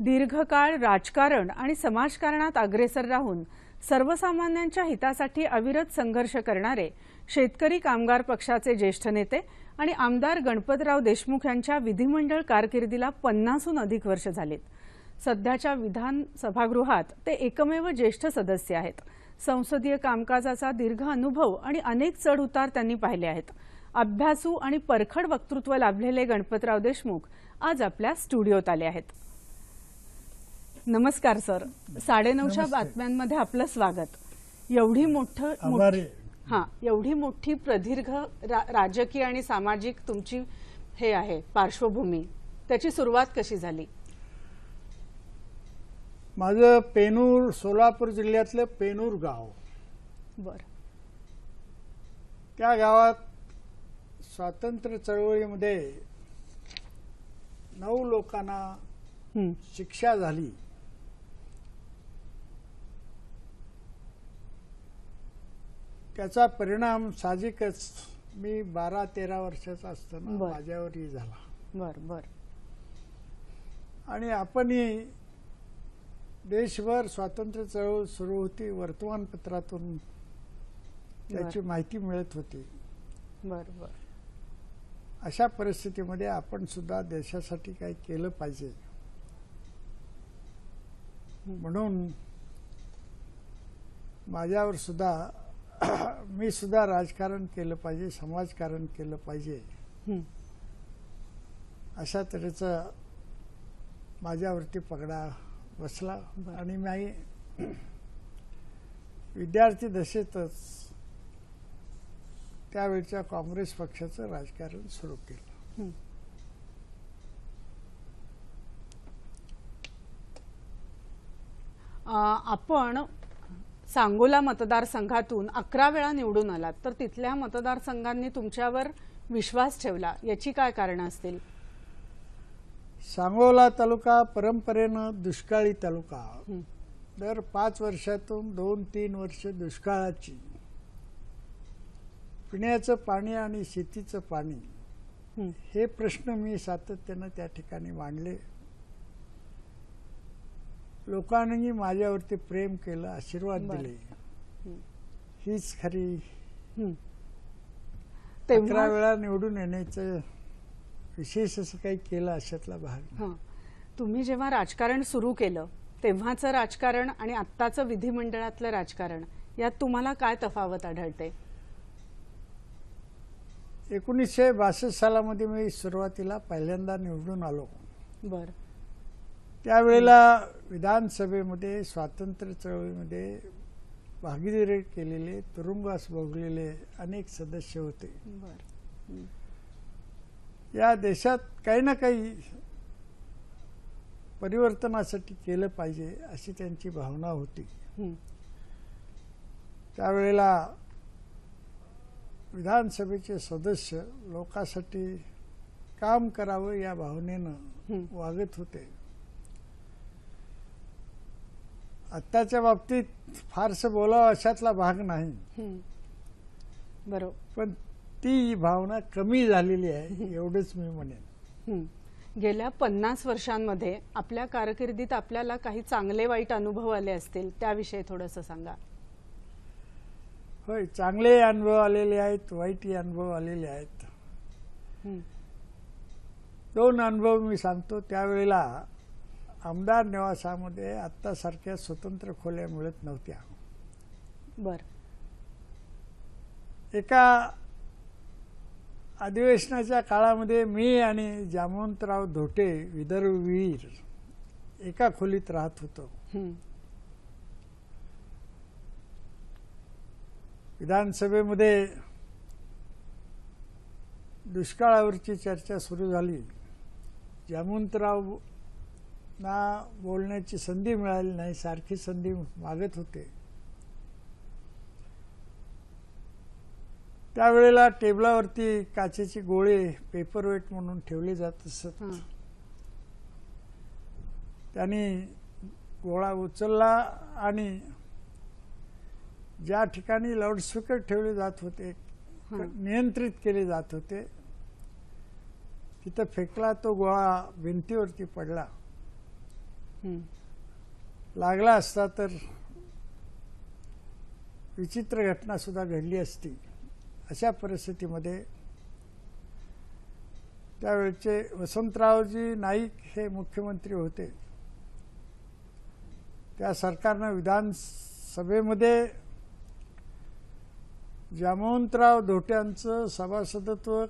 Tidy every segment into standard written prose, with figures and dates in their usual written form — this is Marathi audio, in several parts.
दीर्घकाळ राजकारण आणि समाजकारणात अग्रेसर राहून सर्वसामान्यांच्या हितासाठी अविरत संघर्ष करणारे शेतकरी कामगार पक्षाचे ज्येष्ठ नेते आणि आमदार गणपतराव देशमुख यांच्या विधिमंडळ कारकिर्दीला 50हून अधिक वर्ष झालीत। सध्याच्या विधान सभागृहात ते एकमेव ज्येष्ठ सदस्य आहेत। संसदीय कामकाजाचा दीर्घ अनुभव आणि अनेक चढ-उतार त्यांनी पाहिले आहेत। अभ्यासू आणि परखड वक्तृत्व लाभलेले गणपतराव देशमुख आज आपल्या स्टुडिओत आले आहेत। नमस्कार सर, 9:30च्या बातम्यांमध्ये आपलं स्वागत। एवढी मोठी प्रदीर्घ राजकीय आणि सामाजिक तुमची हे आहे पार्श्वभूमी, त्याची सुरुवात कशी झाली? माझं पेनूर, सोलापूर जिल्ह्यातलं पेनूर गाव। बर। त्या गावात स्वातंत्र्य चळवळीमध्ये 9 लोकांना शिक्षा झाली। त्याचा परिणाम साहजिकच मी 12-13 वर्षाचा असताना माझ्यावरही झाला। बर बर। आणि आपण देशभर स्वातंत्र्य चळवळ सुरू होती, वर्तमानपत्रातून त्याची माहिती मिळत होती। बर बर। अशा परिस्थितीमध्ये आपण सुद्धा देशासाठी काही केलं पाहिजे म्हणून माझ्यावर सुद्धा मी सुद्धा राजकारण केलं पाहिजे, समाजकारण केलं पाहिजे अशा तऱ्हेचा माझ्यावरती पगडा बसला। आणि मी विद्यार्थी दशेतच त्यावेळच्या काँग्रेस पक्षाचं राजकारण सुरू केलं। आपण सांगोला मतदारसंघातून 11 वेळा निवडून आलात, तर तिथल्या मतदारसंघांनी तुमच्यावर विश्वास ठेवला, याची काय कारण असतील? सांगोला तालुका परंपरेनं दुष्काळी तालुका। दर 5 वर्षातून 2-3 वर्ष दुष्काळाची, पिण्याचं पाणी आणि शेतीचं पाणी हे प्रश्न मी सातत्याने त्या ठिकाणी मांडले। लोकांनी माझ्यावरती प्रेम केलं, आशीर्वाद दिले। हीच खरी 11 वेळा निवडून येण्याचं विशेष असं काही केलं अशातला भाग। तुम्ही जेव्हा राजकारण सुरू केलं तेव्हाचं राजकारण आणि आत्ताचं विधिमंडळातलं राजकारण यात तुम्हाला काय तफावत आढळते? 1962 सालामध्ये मी सुरुवातीला पहिल्यांदा निवडून आलो। बर। त्यावेळेला विधानसभेमध्ये स्वातंत्र्य चळवळीमध्ये भागीदारी केलेले, तुरुंगवास भोगलेले अनेक सदस्य होते। या देशात काही ना काही परिवर्तनासाठी केलं पाहिजे अशी त्यांची भावना होती। त्यावेळेला विधानसभेचे सदस्य लोकांसाठी काम करावं या भावनेनं वागत होते। आत्ताच्या बाबतीत फारसं बोलावं अशातला भाग नाही, बरोबर, पण ती भावना कमी झालेली आहे एवढंच मी म्हणेन। गेल्या 50 वर्षांमध्ये आपल्या कारकिर्दीत आपल्याला काही चांगले वाईट अनुभव आले असतील, त्याविषयी थोडंसं सांगा। होय, चांगले अनुभव आलेले आहेत, वाईट अनुभव आलेले आहेत। 2 अनुभव मी सांगतो। त्यावेळेला आमदार निवासामध्ये आत्तासारख्या स्वतंत्र खोल्या मिळत नव्हत्या। बर। एका अधिवेशनाच्या काळामध्ये मी आणि जामवंतराव धोटे विदर्भवीर एका खोलीत राहत होतो। विधानसभेमध्ये दुष्काळावरची चर्चा सुरू झाली। जामवंतराव ना बोलण्याची संधी मिळाली नाही, सारखी संधी मागत होते। त्यावेळेला टेबलावरती काचेचे गोळे पेपरवेट म्हणून ठेवले जात असत। त्यांनी गोळा उचलला आणि ज्या ठिकाणी लाऊडस्पीकर ठेवले जात होते, नियंत्रित केले जात होते, तिथं फेकला। तो गोळा भिंतीवरती पडला हं. लागला असता तर विचित्र घटना सुद्धा घडली असती. अशा परिस्थितीमध्ये त्यावेळचे वसंतरावजी नाईक हे मुख्यमंत्री होते. त्या सरकारनं विधानसभेमध्ये जामवंतराव धोट्यांचं सभासदत्व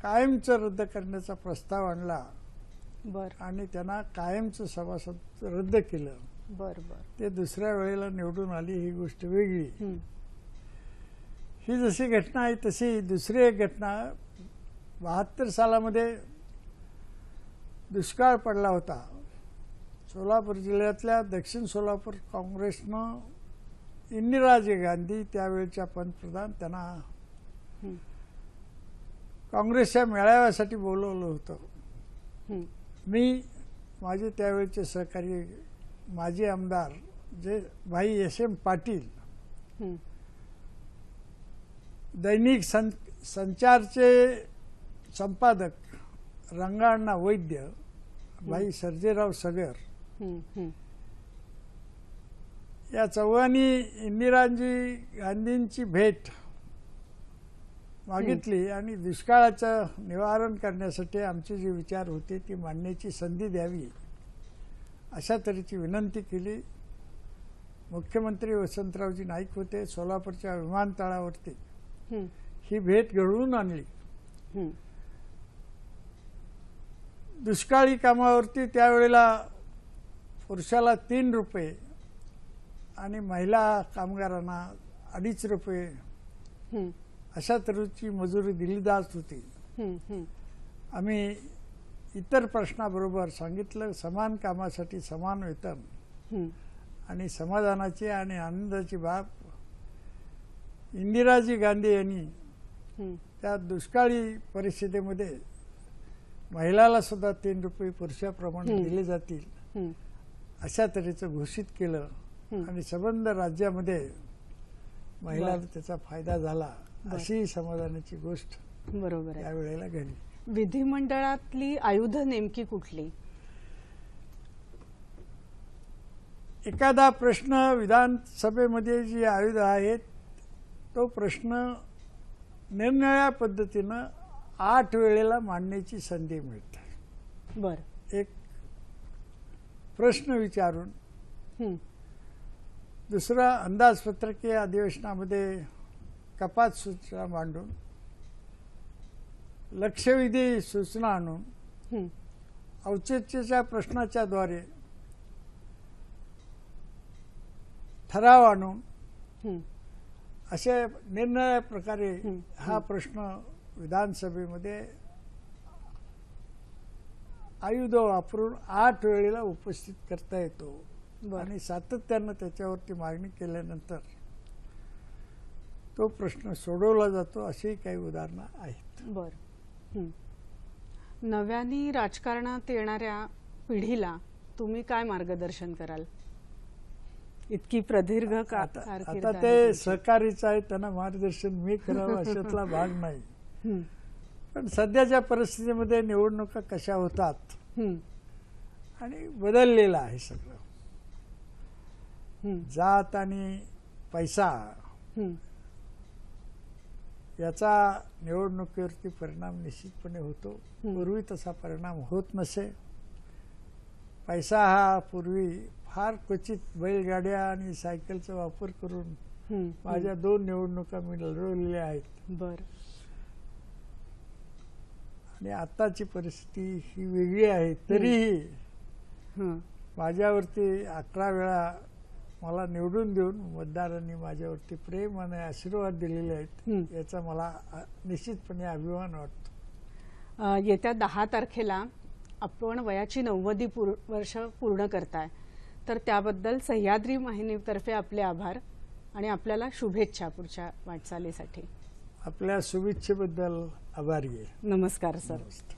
कायमचं रद्द करण्याचा प्रस्ताव आणला बर आणि त्यांना कायमचं सभासद रद्द केलं. बर बर ते दुसऱ्या वेळेला निवडून आली, ही गोष्ट वेगळी. हं. ही जशी घटना आहे तशी दुसरी एक घटना 72 सालामध्ये दुष्काळ पडला होता. सोलापूर जिल्ह्यातल्या दक्षिण सोलापूर काँग्रेसनं इंदिराजी गांधी त्यावेळच्या पंतप्रधान त्यांना हं. काँग्रेसच्या मेळाव्यासाठी बोलवलं होतं. हं. मी, माझे त्यावेळचे सहकारी माजी आमदार जे भाई SM पाटील, हं. दैनिक संचारचे संपादक रंगाअण्णा वैद्य, भाई सर्जेराव सगर, हं. हं. या चौघांनी इंदिराजी गांधींची भेट मागितली आणि दुष्काळाचं निवारण करण्यासाठी आमचे जे विचार होते ती मांडण्याची संधी द्यावी अशा तऱ्हेची विनंती केली. मुख्यमंत्री वसंतरावजी नाईक होते. सोलापूरच्या विमानतळावरती हं. ही भेट घडवून आणली. हं. दुष्काळी कामावरती त्यावेळेला पुरुषाला 3 रुपये आणि महिला कामगारांना 2.5 रुपये हं. अशा तऱ्हेची मजुरी दिली जात होती. हं. हं. आम्ही इतर प्रश्नाबरोबर सांगितलं, समान कामासाठी समान वेतन हं. आणि समाधानाची आणि आनंदाची बाब इंदिराजी गांधी यांनी हं. त्या दुष्काळी परिस्थितीमध्ये महिलाला सुद्धा 3 रुपये पुरुषाप्रमाणे हं. दिले जातील हं. अशा तऱ्हेचं घोषित केलं हं. आणि संबंध राज्यामध्ये महिलांना बरं. त्याचा फायदा झाला. बरं. अशी समाधानाची गोष्ट बरोबर आहे. त्यावेळेला घडली. विधिमंडळातली आयुध नेमकी कुठली? एखादा प्रश्न विधानसभेमध्ये जी आयुध आहेत तो प्रश्न निरनिराळ्या पद्धतीनं 8 वेळेला मांडण्याची संधी मिळते. बर एक प्रश्न विचारून, हं. दुसरा अंदाजपत्रकीय अधिवेशनामध्ये कपात सूचना मांडून, लक्षवेधी सूचना आणून, हं. औचित्याच्या प्रश्नाच्या द्वारे ठराव आणून हं. अशा निरनिराळ्या प्रकारे हं. हा प्रश्न विधानसभेमध्ये आयुध वापरून 8 वेळेला उपस्थित करता येतो. बर आणि सातत्यानं त्याच्यावरती मागणी केल्यानंतर तो प्रश्न सोडवला जातो. अशी काही उदाहरणं आहेत. बर हं. नव्याने राजकारणात येणाऱ्या पिढीला तुम्ही काय मार्गदर्शन कराल? इतकी प्रदीर्घ आता कारकीर्द आता आहे ते तुमची. सहकारीचं आहे, त्यांना मार्गदर्शन मी करावं अशातला भाग नाही. हं. पण सध्याच्या परिस्थितीमध्ये निवडणुका कशा होतात हं. आणि बदललेलं आहे सगळं. हं. जात आणि पैसा हं. याचा निवडणुकीवरती परिणाम निश्चितपणे होतो. हं. पूर्वी तसा परिणाम होत नसे. पैसा हा पूर्वी फार क्वचित बैलगाड्या आणि सायकलचा वापर करून हं. माझ्या 2 निवडणुका मी लढवलेल्या आहेत. बर आणि आताची परिस्थिती ही वेगळी आहे. तरीही हं. माझ्यावरती 11 वेळा मला निवडून देऊन मतदारांनी माझ्यावरती प्रेम आणि आशीर्वाद दिलेले आहेत. हं. याचा मला निश्चितपणे अभिमान वाटतो. येत्या 10 तारखेला आपण वयाची 90 वर्ष पूर्ण करताय, तर त्याबद्दल सह्याद्री वाहिनीतर्फे आपले आभार आणि आपल्याला शुभेच्छा पुढच्या वाटचालीसाठी. आपल्या शुभेच्छेबद्दल आभारी आहे. नमस्कार सर. नमस्ते.